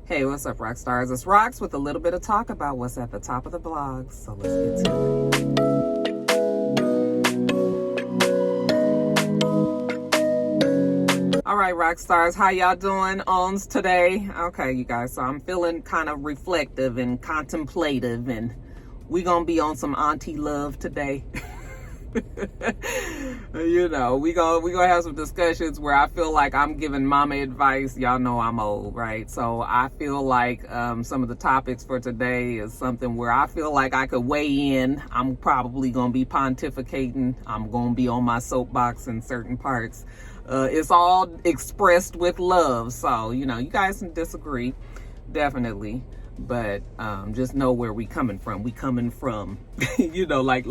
Hey, what's up, rock stars? It's Rox with a little bit of talk about what's at the top of the blogs. So let's get to it. All right, rock stars, how y'all doing on today? Okay, you guys, so I'm feeling kind of reflective and contemplative, and we gonna be on some auntie love today. You know, we gonna have some discussions where I feel like I'm giving mama advice. Y'all know I'm old, right? So I feel like some of the topics for today is something where I feel like I could weigh in. I'm probably gonna be pontificating. I'm gonna be on my soapbox in certain parts. It's all expressed with love, so you know, you guys can disagree, definitely. But just know where we coming from. We coming from, you know, like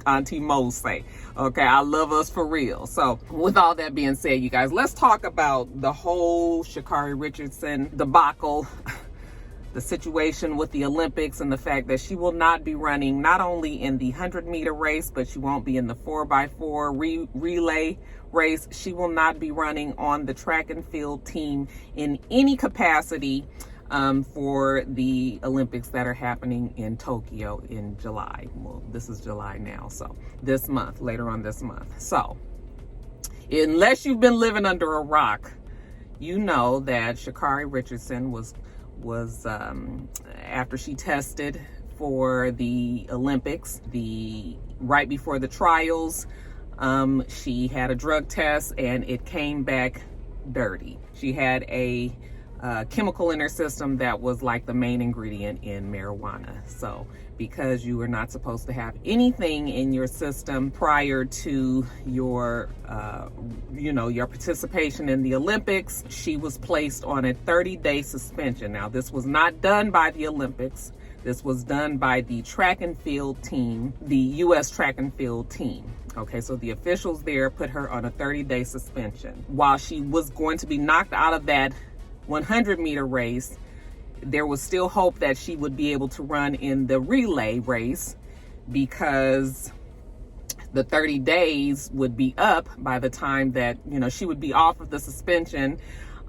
Auntie Mo say. Okay, I love us for real. So with all that being said, you guys, let's talk about the whole Sha'Carri Richardson debacle, the situation with the Olympics, and the fact that she will not be running not only in the 100-meter race, but she won't be in the 4x4 relay race. She will not be running on the track and field team in any capacity for the Olympics that are happening in Tokyo in July. Well, this is July now, so this month, later on this month. So unless you've been living under a rock, you know that Sha'Carri Richardson was after she tested for the Olympics, right before the trials, she had a drug test and it came back dirty. She had a chemical in her system that was like the main ingredient in marijuana. So because you were not supposed to have anything in your system prior to your your participation in the Olympics, she was placed on a 30-day suspension. Now, this was not done by the Olympics. This was done by the track and field team, the U.S. track and field team. Okay, so the officials there put her on a 30-day suspension. While she was going to be knocked out of that 100-meter race, there was still hope that she would be able to run in the relay race because the 30 days would be up by the time that, you know, she would be off of the suspension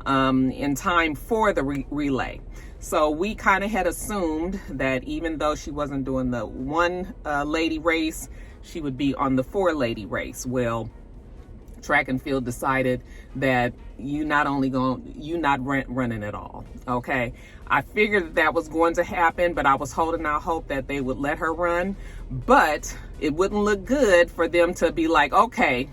in time for the relay. So we kind of had assumed that even though she wasn't doing the one lady race, she would be on the 4-lady race. Well, track and field decided that you're not running at all. Okay, I figured that was going to happen, but I was holding out hope that they would let her run. But it wouldn't look good for them to be like, okay,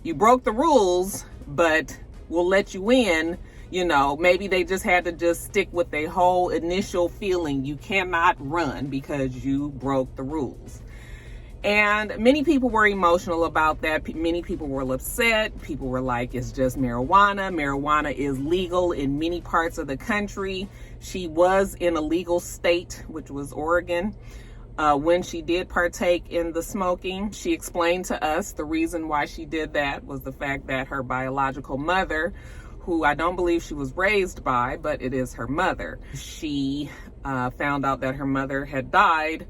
you broke the rules, but we'll let you in. You know, maybe they just had to just stick with their whole initial feeling. You cannot run because you broke the rules. And many people were emotional about that. Many people were upset. People were like, it's just marijuana. Marijuana is legal in many parts of the country. She was in a legal state, which was Oregon, when she did partake in the smoking. She explained to us the reason why she did that was the fact that her biological mother, who I don't believe she was raised by, but it is her mother, she found out that her mother had died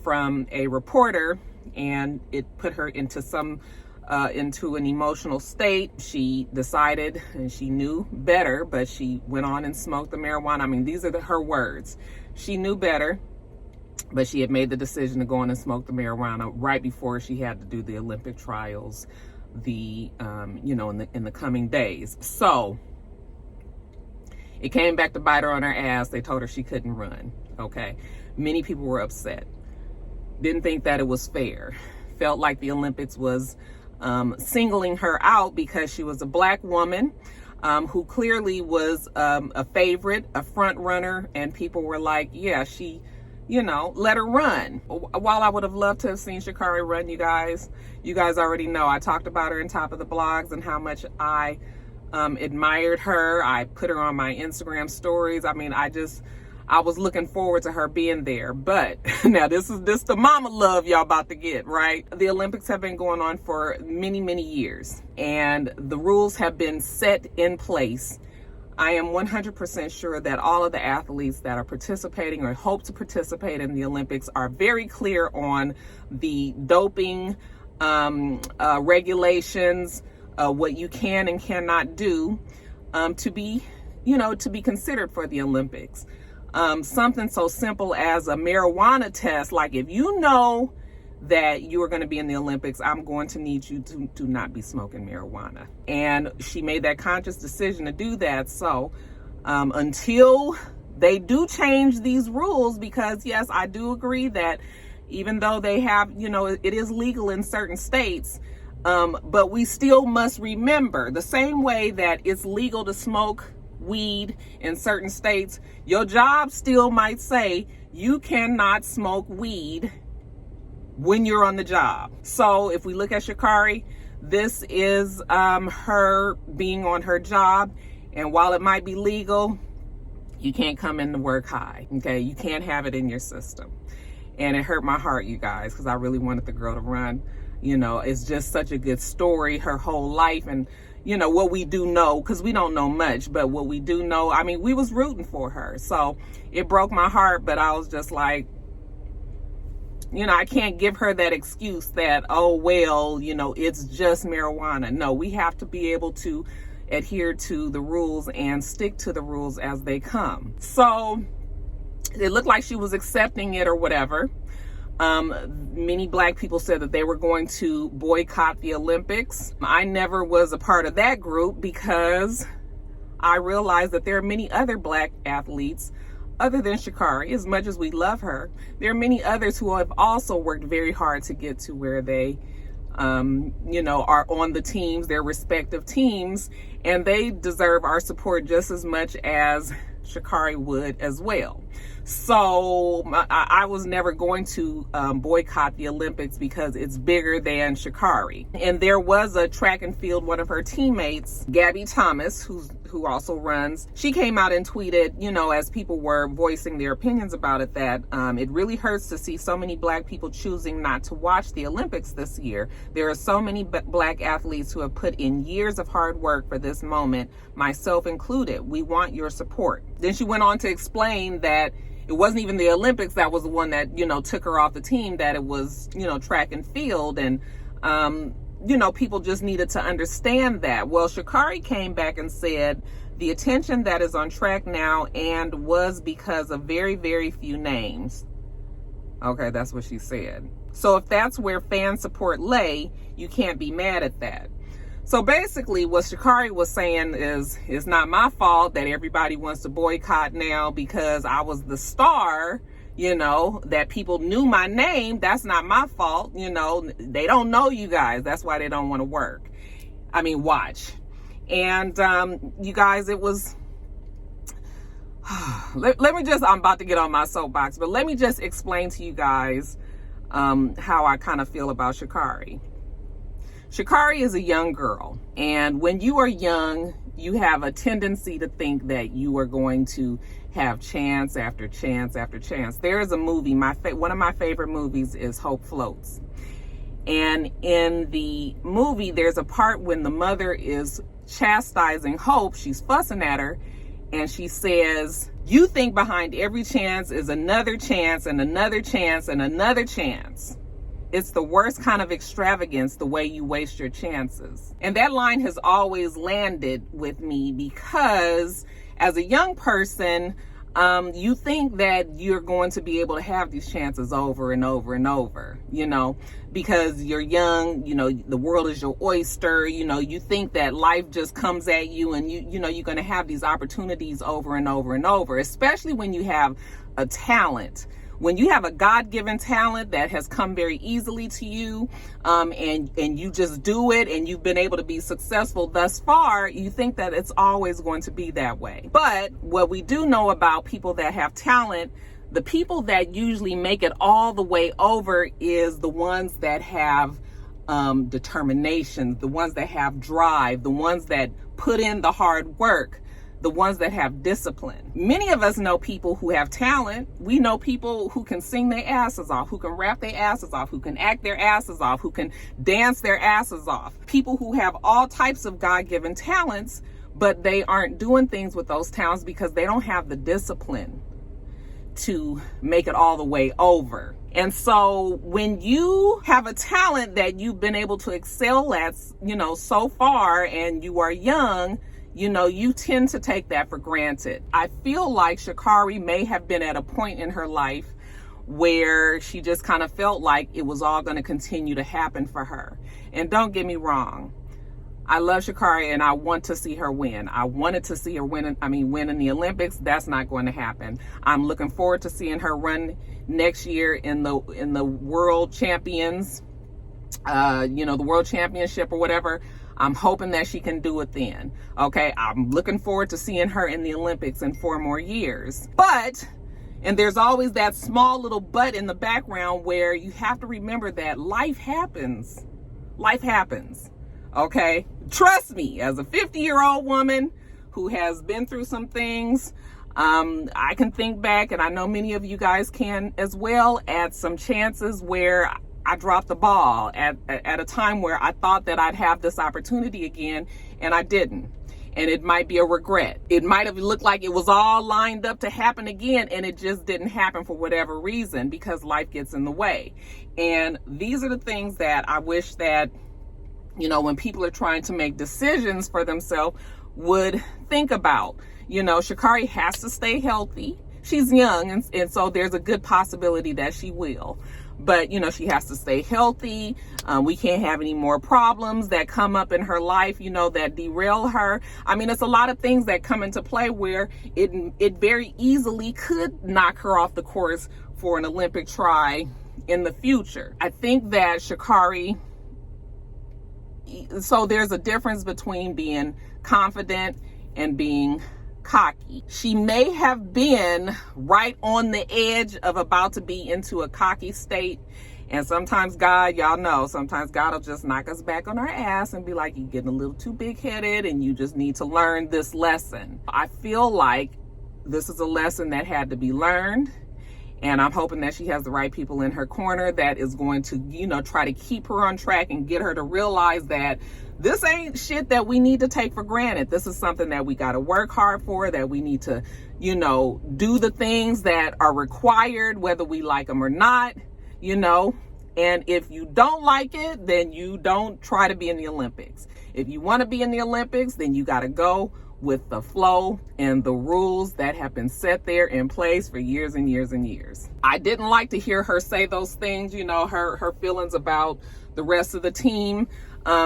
from a reporter, and it put her into into an emotional state. She decided, and she knew better, but she went on and smoked the marijuana. I mean, these are her words. She knew better, but she had made the decision to go on and smoke the marijuana right before she had to do the Olympic trials, in the coming days. So it came back to bite her on her ass. They told her she couldn't run. Okay, many people were upset. Didn't think that it was fair. Felt like the Olympics was singling her out because she was a black woman who clearly was a favorite, a front runner, and people were like, yeah, she, let her run. While I would have loved to have seen Sha'Carri run, you guys already know I talked about her in Top of the Blogs and how much I admired her. I put her on my Instagram stories. I mean, I was looking forward to her being there. But now this the mama love y'all about to get, right? The Olympics have been going on for many, many years, and the rules have been set in place. I am 100% sure that all of the athletes that are participating or hope to participate in the Olympics are very clear on the doping regulations, what you can and cannot do to be to be considered for the Olympics. Something so simple as a marijuana test. Like, if you know that you are going to be in the Olympics, I'm going to need you to not be smoking marijuana. And she made that conscious decision to do that. So until they do change these rules, because yes, I do agree that even though they have, it is legal in certain states, but we still must remember, the same way that it's legal to smoke weed in certain states, your job still might say you cannot smoke weed when you're on the job. So if we look at Sha'Carri, this is her being on her job, and while it might be legal, you can't come in to work high. Okay, you can't have it in your system. And it hurt my heart, you guys, because I really wanted the girl to run. It's just such a good story, her whole life. And what we do know, because we don't know much, but what we do know, I mean, we was rooting for her. So it broke my heart, but I was just like, I can't give her that excuse that, oh, well, it's just marijuana. No, we have to be able to adhere to the rules and stick to the rules as they come. So it looked like she was accepting it or whatever. Many Black people said that they were going to boycott the Olympics. I never was a part of that group because I realized that there are many other Black athletes other than Sha'Carri. As much as we love her, there are many others who have also worked very hard to get to where they are on the teams, their respective teams, and they deserve our support just as much as Sha'Carri would as well. So I was never going to boycott the Olympics because it's bigger than Sha'Carri. And there was a track and field, one of her teammates, Gabby Thomas, who also runs, she came out and tweeted, as people were voicing their opinions about it, that it really hurts to see so many Black people choosing not to watch the Olympics this year. There are so many Black athletes who have put in years of hard work for this moment, myself included. We want your support. Then she went on to explain that it wasn't even the Olympics that was the one that, took her off the team, that it was, track and field. And, people just needed to understand that. Well, Sha'Carri came back and said the attention that is on track now and was because of very, very few names. Okay, that's what she said. So if that's where fan support lay, you can't be mad at that. So basically what Sha'Carri was saying is, it's not my fault that everybody wants to boycott now because I was the star, that people knew my name. That's not my fault. They don't know you guys. That's why they don't want to watch. And you guys, it was, let me just, I'm about to get on my soapbox, but let me just explain to you guys how I kind of feel about Sha'Carri. Sha'Carri is a young girl, and when you are young, you have a tendency to think that you are going to have chance after chance after chance. There is a movie, one of my favorite movies is Hope Floats. And in the movie, there's a part when the mother is chastising Hope, she's fussing at her, and she says, you think behind every chance is another chance and another chance and another chance. It's the worst kind of extravagance, the way you waste your chances. And that line has always landed with me because as a young person, you think that you're going to be able to have these chances over and over and over, because you're young, the world is your oyster, you think that life just comes at you and you're going to have these opportunities over and over and over, especially when you have a talent. When you have a God-given talent that has come very easily to you, and you just do it and you've been able to be successful thus far, you think that it's always going to be that way. But what we do know about people that have talent, the people that usually make it all the way over is the ones that have determination, the ones that have drive, the ones that put in the hard work, the ones that have discipline. Many of us know people who have talent. We know people who can sing their asses off, who can rap their asses off, who can act their asses off, who can dance their asses off. People who have all types of God-given talents, but they aren't doing things with those talents because they don't have the discipline to make it all the way over. And so when you have a talent that you've been able to excel at, so far, and you are young, you know, you tend to take that for granted. I feel like Sha'Carri may have been at a point in her life where she just kind of felt like it was all going to continue to happen for her. And don't get me wrong, I love Sha'Carri and I want to see her win. I wanted to see her win in the Olympics. That's not going to happen. I'm looking forward to seeing her run next year in the World Champions, you know, the World Championship or whatever. I'm hoping that she can do it then. Okay, I'm looking forward to seeing her in the Olympics in 4 more years. But, and there's always that small little but in the background where you have to remember that life happens. Life happens. Okay, trust me, as a 50-year-old woman who has been through some things, I can think back, and I know many of you guys can as well, at some chances where I dropped the ball at a time where I thought that I'd have this opportunity again, and I didn't. And it might be a regret. It might have looked like it was all lined up to happen again, and it just didn't happen for whatever reason, because life gets in the way. And these are the things that I wish that, you know, when people are trying to make decisions for themselves, would think about. You know, Sha'Carri has to stay healthy. She's young, and so there's a good possibility that she will. But, you know, she has to stay healthy. We can't have any more problems that come up in her life, you know, that derail her. I mean, it's a lot of things that come into play where it very easily could knock her off the course for an Olympic try in the future. I think that Sha'Carri, so there's a difference between being confident and being cocky. She may have been right on the edge of about to be into a cocky state. And sometimes God, y'all know, sometimes God will just knock us back on our ass and be like, you're getting a little too big-headed and you just need to learn this lesson. I feel like this is a lesson that had to be learned. And I'm hoping that she has the right people in her corner that is going to, you know, try to keep her on track and get her to realize that this ain't shit that we need to take for granted. This is something that we got to work hard for, that we need to, you know, do the things that are required, whether we like them or not, you know. And if you don't like it, then you don't try to be in the Olympics. If you want to be in the Olympics, then you got to go with the flow and the rules that have been set there in place for years and years and years. I didn't like to hear her say those things, you know, her feelings about the rest of the team,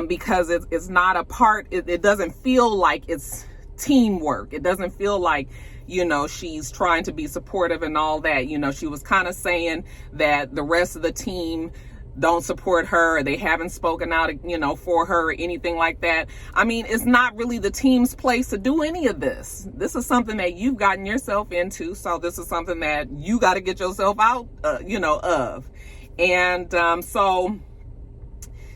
because it's not a part, it doesn't feel like it's teamwork. It doesn't feel like, you know, she's trying to be supportive and all that. You know, she was kind of saying that the rest of the team don't support her, or they haven't spoken out, you know, for her or anything like that. I mean, it's not really the team's place to do any of this. This is something that you've gotten yourself into. So this is something that you got to get yourself out, you know, of. And so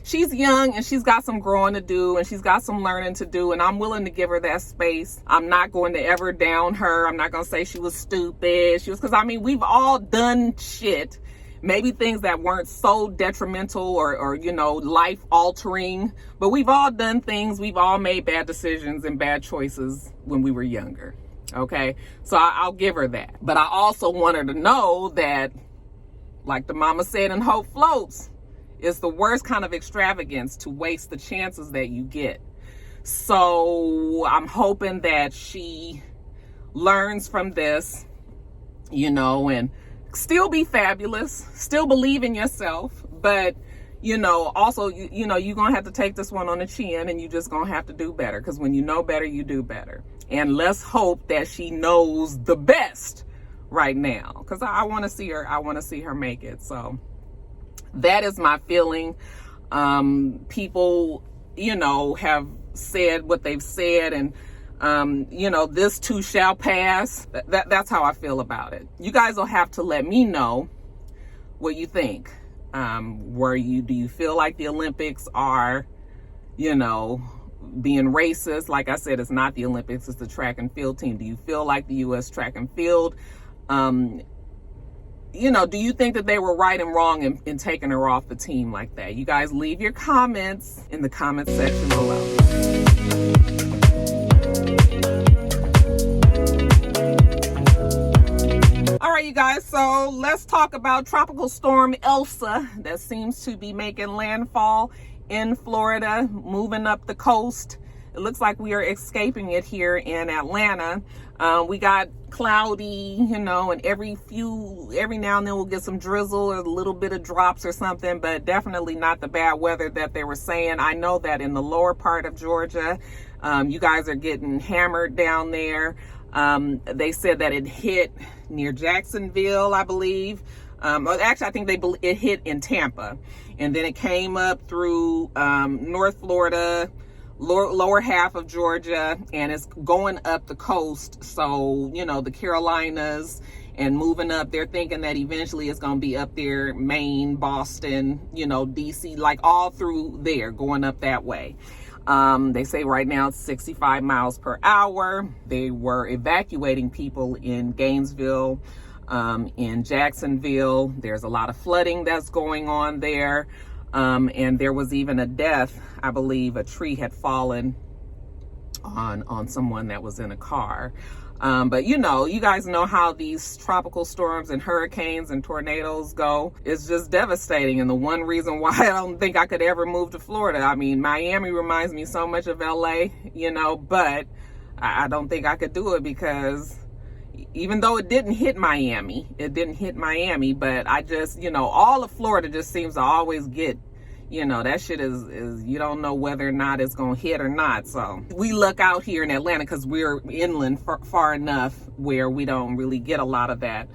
she's young and she's got some growing to do and she's got some learning to do, and I'm willing to give her that space. I'm not going to ever down her. I'm not going to say she was stupid. Because I mean, we've all done shit. Maybe things that weren't so detrimental or, you know, life altering, but we've all done things. We've all made bad decisions and bad choices when we were younger. Okay. So I'll give her that. But I also want her to know that, like the mama said in Hope Floats, it's the worst kind of extravagance to waste the chances that you get. So I'm hoping that she learns from this, you know, and still be fabulous, still believe in yourself, but, you know, also, you know, you're going to have to take this one on the chin, and you just going to have to do better, because when you know better, you do better. And let's hope that she knows the best right now, because I want to see her make it. So that is my feeling. People, you know, have said what they've said, and you know, this too shall pass. That's how I feel about it. You guys will have to let me know what you think. Do you feel like the Olympics are, you know, being racist? Like I said, it's not the Olympics, it's the track and field team. Do you feel like the U.S. track and field, you know, do you think that they were right and wrong in taking her off the team like that? You guys leave your comments in the comment section below. All right, you guys, so let's talk about Tropical Storm Elsa that seems to be making landfall in Florida, moving up the coast. it looks like we are escaping it here in Atlanta. We got cloudy, you know, and every now and then we'll get some drizzle or a little bit of drops or something, but definitely not the bad weather that they were saying. I know that in the lower part of Georgia, you guys are getting hammered down there. They said that it hit near Jacksonville, I believe. Actually, I think it hit in Tampa, and then it came up through North Florida, lower half of Georgia, and it's going up the coast. So, you know, the Carolinas and moving up, they're thinking that eventually it's going to be up there, Maine, Boston, you know, DC, like all through there, going up that way. They say right now it's 65 miles per hour. They were evacuating people in Gainesville, in Jacksonville. There's a lot of flooding that's going on there. And there was even a death. I believe a tree had fallen on someone that was in a car. But you know, you guys know how these tropical storms and hurricanes and tornadoes go. It's just devastating. And the one reason why I don't think I could ever move to Florida, I mean, Miami reminds me so much of LA, you know, but I don't think I could do it, because even though it didn't hit Miami, but I just, you know, all of Florida just seems to always get, you know, that shit is you don't know whether or not it's gonna hit or not. So we look out here in Atlanta because we're inland far enough where we don't really get a lot of that,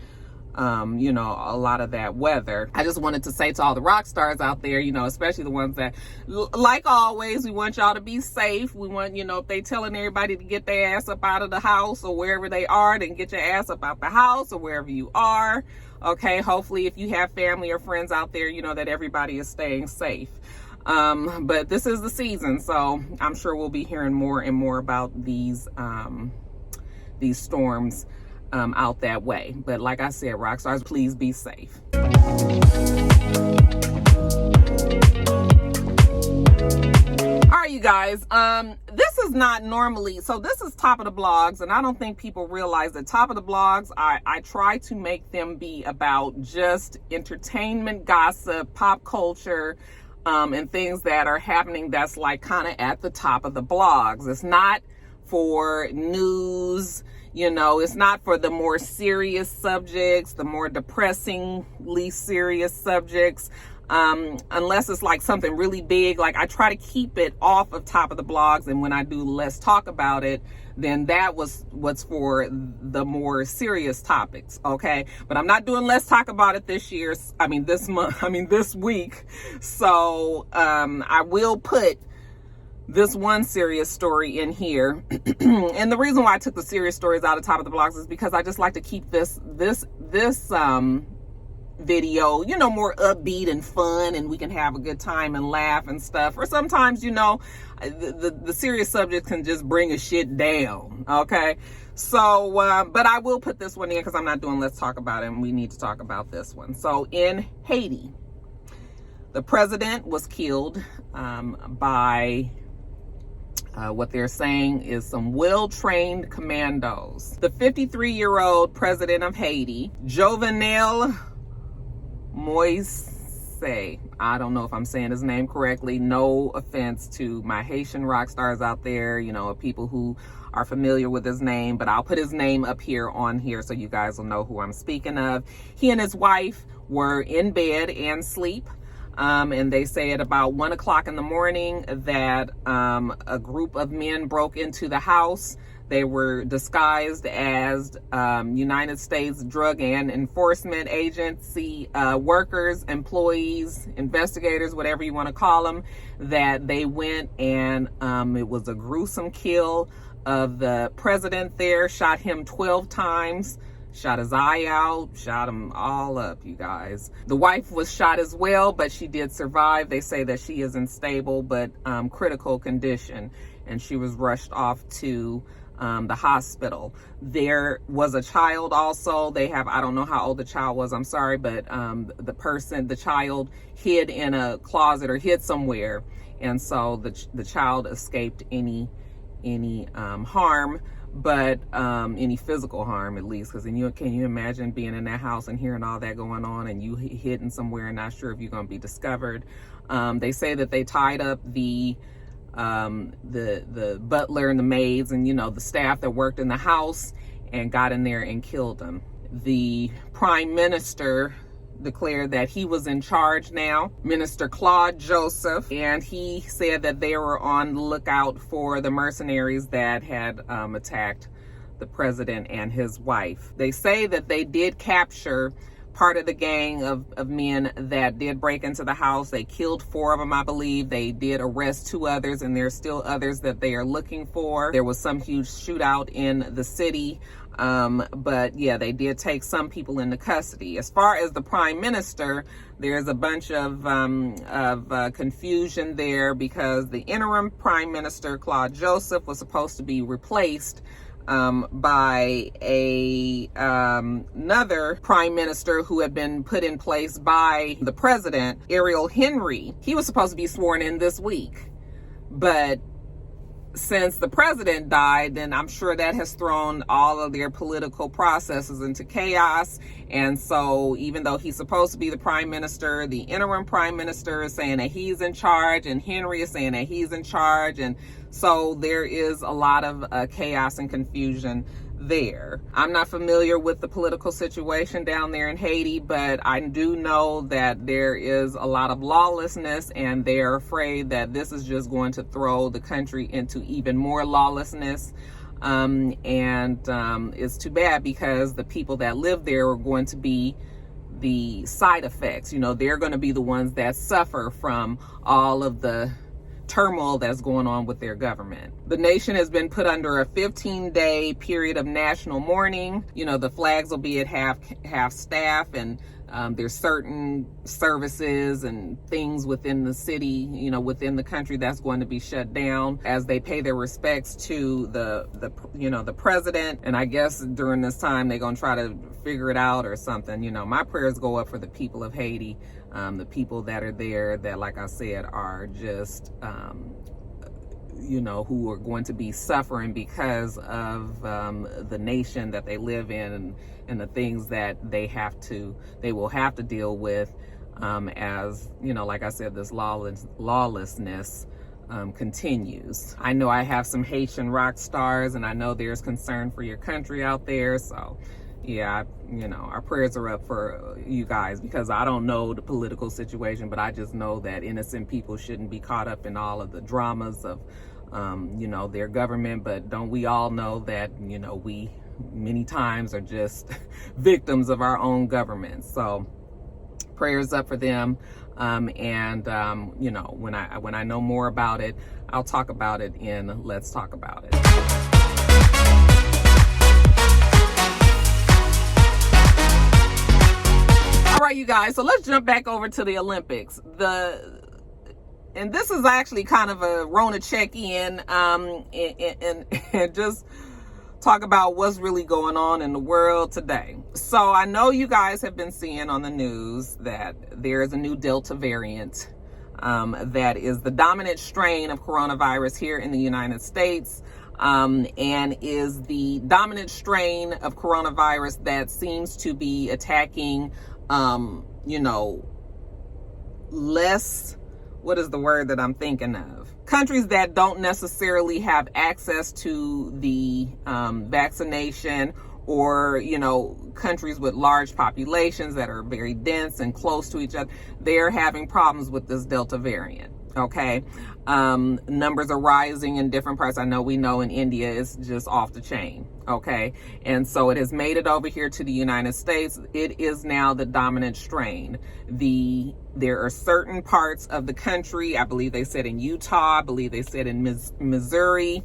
you know, a lot of that weather. I just wanted to say to all the rock stars out there, you know, especially the ones that, like always, we want y'all to be safe. We want, you know, if they telling everybody to get their ass up out of the house or wherever they are, then get your ass up out the house or wherever you are. Okay, hopefully if you have family or friends out there, you know that everybody is staying safe. But this is the season, so I'm sure we'll be hearing more and more about these storms out that way. But like I said, rock stars, please be safe. All right, you guys, this is not normally, so this is top of the blogs, and I don't think people realize that top of the blogs, I try to make them be about just entertainment, gossip, pop culture, and things that are happening that's like kind of at the top of the blogs. It's not for news, you know, it's not for the more serious subjects, the more depressingly serious subjects. Unless it's like something really big, like I try to keep it off of top of the blogs, and when I do Let's Talk About It, then that was what's for the more serious topics, okay? But I'm not doing Let's Talk About It this week. So I will put this one serious story in here. And the reason why I took the serious stories out of top of the blogs is because I just like to keep this video, you know, more upbeat and fun, and we can have a good time and laugh and stuff. Or sometimes, you know, the serious subject can just bring a shit down, okay? So but I will put this one in because I'm not doing Let's Talk About It, and we need to talk about this one. So in Haiti, the president was killed by what they're saying is some well-trained commandos. The 53-year-old president of Haiti, Jovenel Moise, I don't know if I'm saying his name correctly. No offense to my Haitian rock stars out there, you know, people who are familiar with his name, but I'll put his name up here on here so you guys will know who I'm speaking of. He and his wife were in bed and asleep. And they say at about 1 o'clock in the morning that a group of men broke into the house. They were disguised as United States Drug and Enforcement Agency workers, employees, investigators, whatever you want to call them, that they went and it was a gruesome kill of the president there, shot him 12 times. Shot his eye out, shot him all up, you guys. The wife was shot as well, but she did survive. They say that she is in stable but critical condition, and she was rushed off to the hospital. There was a child also. They have, I don't know how old the child was, I'm sorry, but the child hid in a closet or hid somewhere, and so the child escaped any harm. But any physical harm, at least, because then can you imagine being in that house and hearing all that going on, and you hidden somewhere and not sure if you're going to be discovered. They say that they tied up the the butler and the maids and, the staff that worked in the house, and got in there and killed him. The prime minister declared that he was in charge now, Minister Claude Joseph, and he said that they were on the lookout for the mercenaries that had attacked the president and his wife. They say that they did capture part of the gang of men that did break into the house. They killed 4 of them, I believe. They did arrest 2 others, and there's still others that they are looking for. There was some huge shootout in the city. But yeah, they did take some people into custody. As far as the prime minister, there's a bunch of confusion there, because the interim prime minister, Claude Joseph, was supposed to be replaced by another prime minister who had been put in place by the president, Ariel Henry. He was supposed to be sworn in this week, but since the president died, then I'm sure that has thrown all of their political processes into chaos. And so even though he's supposed to be the prime minister, the interim prime minister is saying that he's in charge, and Henry is saying that he's in charge. And so there is a lot of chaos and confusion there. I'm not familiar with the political situation down there in Haiti, but I do know that there is a lot of lawlessness, and they're afraid that this is just going to throw the country into even more lawlessness. It's too bad, because the people that live there are going to be the side effects. They're going to be the ones that suffer from all of the turmoil that's going on with their government. The nation has been put under a 15-day period of national mourning. The flags will be at half staff, and there's certain services and things within the city, within the country, that's going to be shut down as they pay their respects to the president. And I guess during this time they're going to try to figure it out or something. My prayers go up for the people of Haiti, the people that are there that, like I said, are just who are going to be suffering because of the nation that they live in, and the things that they will have to deal with as, like I said, this lawlessness continues. I know I have some Haitian rock stars, and I know there's concern for your country out there. So yeah, our prayers are up for you guys, because I don't know the political situation, but I just know that innocent people shouldn't be caught up in all of the dramas of, their government. But don't we all know that, we many times are just victims of our own government. So prayers up for them. When I know more about it, I'll talk about it in Let's Talk About It. All right, you guys, so let's jump back over to the Olympics. And this is actually kind of a Rona check-in, and just talk about what's really going on in the world today. So I know you guys have been seeing on the news that there is a new Delta variant that is the dominant strain of coronavirus here in the United States, and is the dominant strain of coronavirus that seems to be attacking less, what is the word that I'm thinking of? Countries that don't necessarily have access to the vaccination, or, countries with large populations that are very dense and close to each other, they're having problems with this Delta variant. Okay. Numbers are rising in different parts. We know in India it's just off the chain. Okay. And so it has made it over here to the United States. It is now the dominant strain. There are certain parts of the country, I believe they said in Utah, I believe they said in Missouri,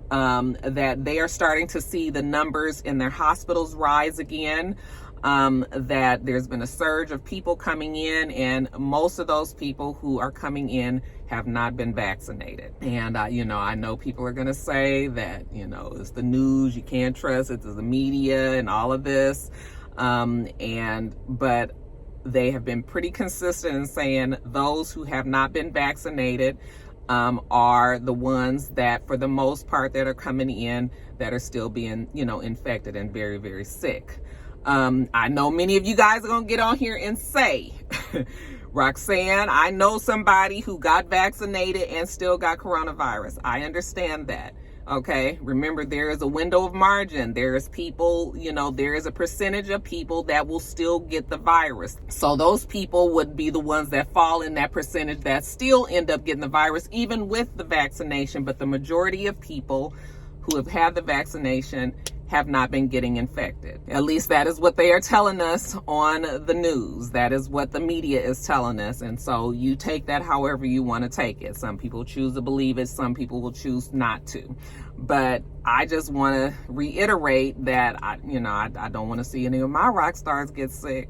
that they are starting to see the numbers in their hospitals rise again. That there's been a surge of people coming in, and most of those people who are coming in have not been vaccinated. And, I know people are going to say that, it's the news, you can't trust it, it's the media and all of this. But they have been pretty consistent in saying those who have not been vaccinated are the ones that, for the most part, that are coming in that are still being, infected and very, very sick. I know many of you guys are going to get on here and say, Roxanne, I know somebody who got vaccinated and still got coronavirus. I understand that. Okay, remember, there is a window of margin. There is people, there is a percentage of people that will still get the virus. So those people would be the ones that fall in that percentage that still end up getting the virus, even with the vaccination. But the majority of people who have had the vaccination have not been getting infected. At least that is what they are telling us on the news. That is what the media is telling us. And so you take that however you want to take it. Some people choose to believe it. Some people will choose not to. But I just want to reiterate that I don't want to see any of my rock stars get sick.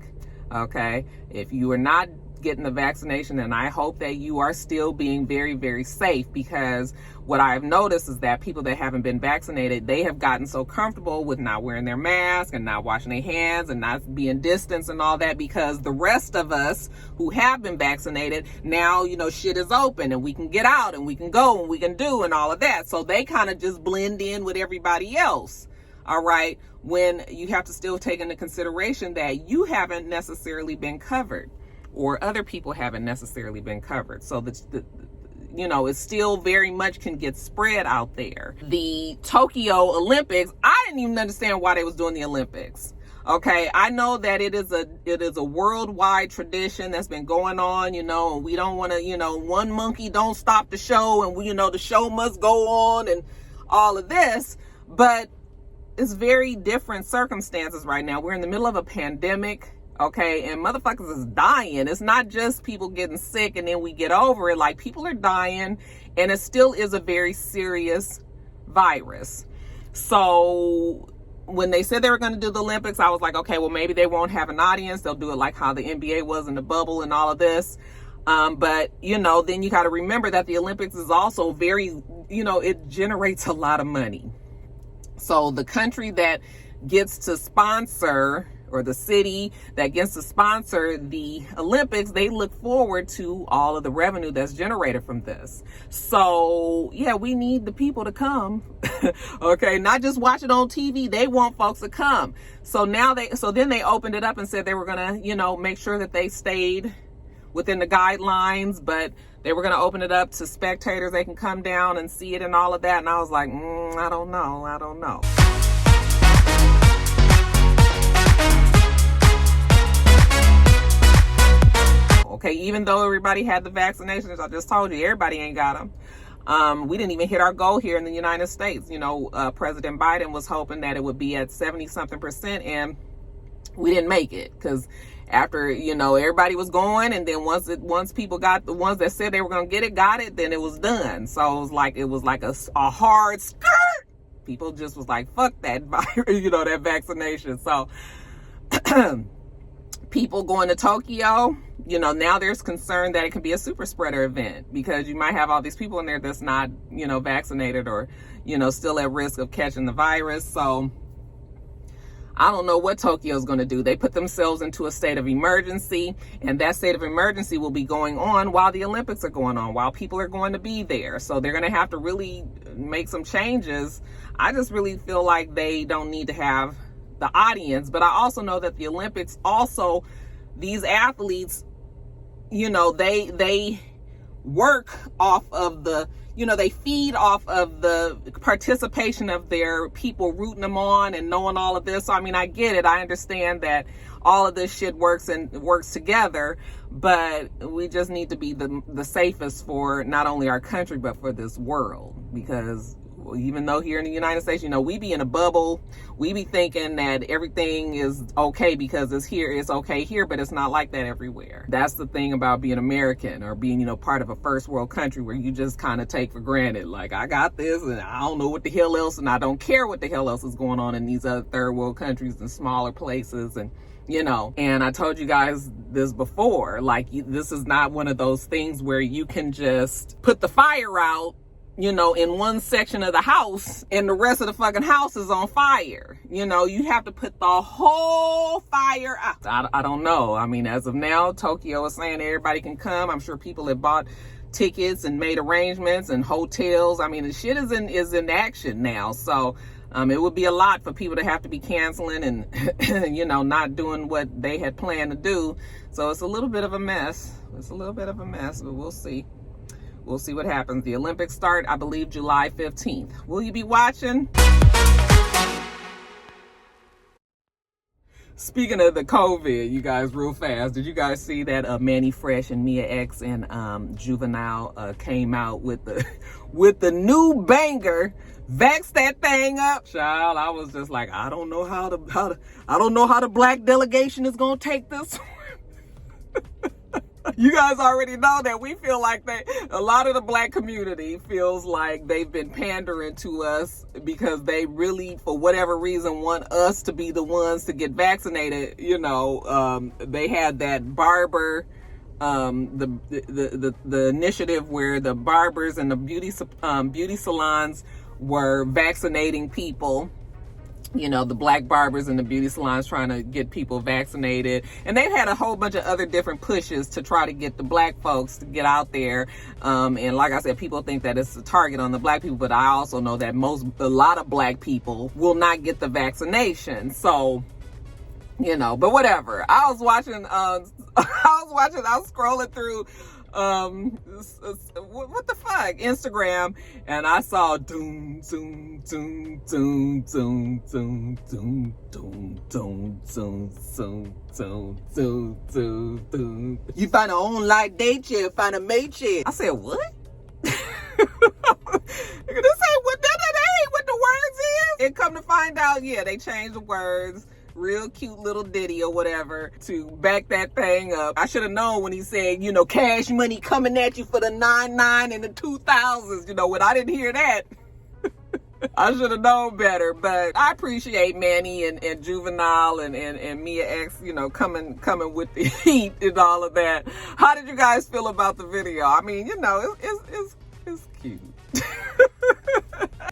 Okay. If you are not getting the vaccination, and I hope that you are still being very, very safe, because what I've noticed is that people that haven't been vaccinated, they have gotten so comfortable with not wearing their mask and not washing their hands and not being distanced and all that, because the rest of us who have been vaccinated now, shit is open and we can get out and we can go and we can do and all of that. So they kind of just blend in with everybody else. All right. When you have to still take into consideration that you haven't necessarily been covered, or other people haven't necessarily been covered. So it still very much can get spread out there. The Tokyo Olympics, I didn't even understand why they was doing the Olympics. Okay, I know that it is a worldwide tradition that's been going on, and we don't want to, one monkey don't stop the show, and the show must go on and all of this, but it's very different circumstances right now. We're in the middle of a pandemic. Okay, and motherfuckers is dying. It's not just people getting sick and then we get over it. Like, people are dying, and it still is a very serious virus. So when they said they were going to do the Olympics, I was like, okay, well, maybe they won't have an audience. They'll do it like how the NBA was in the bubble and all of this. But, then you got to remember that the Olympics is also very, it generates a lot of money. So the country that gets to sponsor, or the city that gets to sponsor the Olympics, they look forward to all of the revenue that's generated from this. So yeah, we need the people to come. Okay, not just watch it on TV. They want folks to come. So then they opened it up and said they were gonna, make sure that they stayed within the guidelines, but they were gonna open it up to spectators. They can come down and see it and all of that. And I was like, I don't know. Okay, even though everybody had the vaccinations, I just told you, everybody ain't got them. We didn't even hit our goal here in the United States. President Biden was hoping that it would be at 70-something%, and we didn't make it, because after, everybody was going, and then once people got, the ones that said they were going to get it, got it, then it was done. So it was like a hard skirt. People just was like, fuck that virus, that vaccination. So people going to Tokyo, now there's concern that it can be a super spreader event, because you might have all these people in there that's not, vaccinated, or, still at risk of catching the virus. So I don't know what Tokyo is going to do. They put themselves into a state of emergency, and that state of emergency will be going on while the Olympics are going on, while people are going to be there. So they're going to have to really make some changes. I just really feel like they don't need to have the audience. But I also know that the Olympics also, these athletes, they work off of the, they feed off of the participation of their people rooting them on and knowing all of this. So, I get it. I understand that all of this shit works together, but we just need to be the safest for not only our country, but for this world. Because even though here in the United States, we be in a bubble, we be thinking that everything is okay because it's okay here, but it's not like that everywhere. That's the thing about being American, or being, part of a first world country, where you just kind of take for granted, like, I got this and I don't know what the hell else, and I don't care what the hell else is going on in these other third world countries and smaller places. And and I told you guys this before, like, this is not one of those things where you can just put the fire out, in one section of the house, and the rest of the fucking house is on fire. You have to put the whole fire out. I don't know. As of now, Tokyo is saying everybody can come. I'm sure people have bought tickets and made arrangements and hotels. The shit is in action now. So It would be a lot for people to have to be canceling and, you know, not doing what they had planned to do. So it's a little bit of a mess. It's a little bit of a mess, but we'll see. We'll see what happens. The Olympics start, I believe, July 15th. Will you be watching? Speaking of the COVID, you guys, real fast, did you guys see that Manny Fresh and Mia X and Juvenile came out with the new banger, VaxThatThangUp? Child, I was just like, I don't know how the black delegation is gonna take this. You guys already know that we feel like a lot of the black community feels like they've been pandering to us because they really, for whatever reason, want us to be the ones to get vaccinated. You know, they had that barber, the initiative where the barbers and the beauty salons were vaccinating people. You know, the black barbers and the beauty salons trying to get people vaccinated. And they've had a whole bunch of other different pushes to try to get the black folks to get out there. And like I said, people think that it's a target on the black people, but I also know that a lot of black people will not get the vaccination. So, you know, but whatever. I was scrolling through what the fuck, Instagram, and I saw doom zoom zoom zoom zoom zoom zoom doom zoom zoom zoom zoom zoom zoom zoom. You find a online date chair, find a mate chair. I said, what? This ain't what the words is. And come to find out, yeah, they changed the words. Real cute little ditty or whatever to back that thing up. I should have known when he said, you know, cash money coming at you for the 99 and the 2000s. You know, when I didn't hear that, I should have known better. But I appreciate Manny and Juvenile and Mia X, you know, coming with the heat and all of that. How did you guys feel about the video? I mean, you know, it's cute.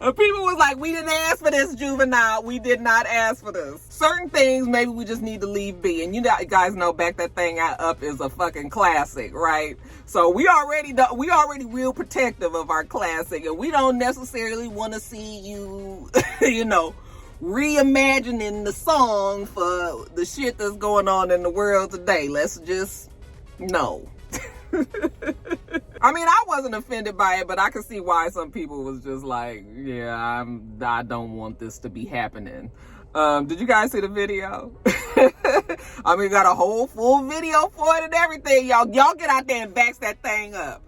People was like, we didn't ask for this, Juvenile. We did not ask for this. Certain things maybe we just need to leave be. And you guys know Back That Thing Up is a fucking classic, right? So we already real protective of our classic, and we don't necessarily want to see you, you know, reimagining the song for the shit that's going on in the world today. Let's just no. I mean, I wasn't offended by it, but I could see why some people was just like, yeah, I don't want this to be happening. Did you guys see the video? I mean, got a whole full video for it and everything. Y'all get out there and vax that thing up.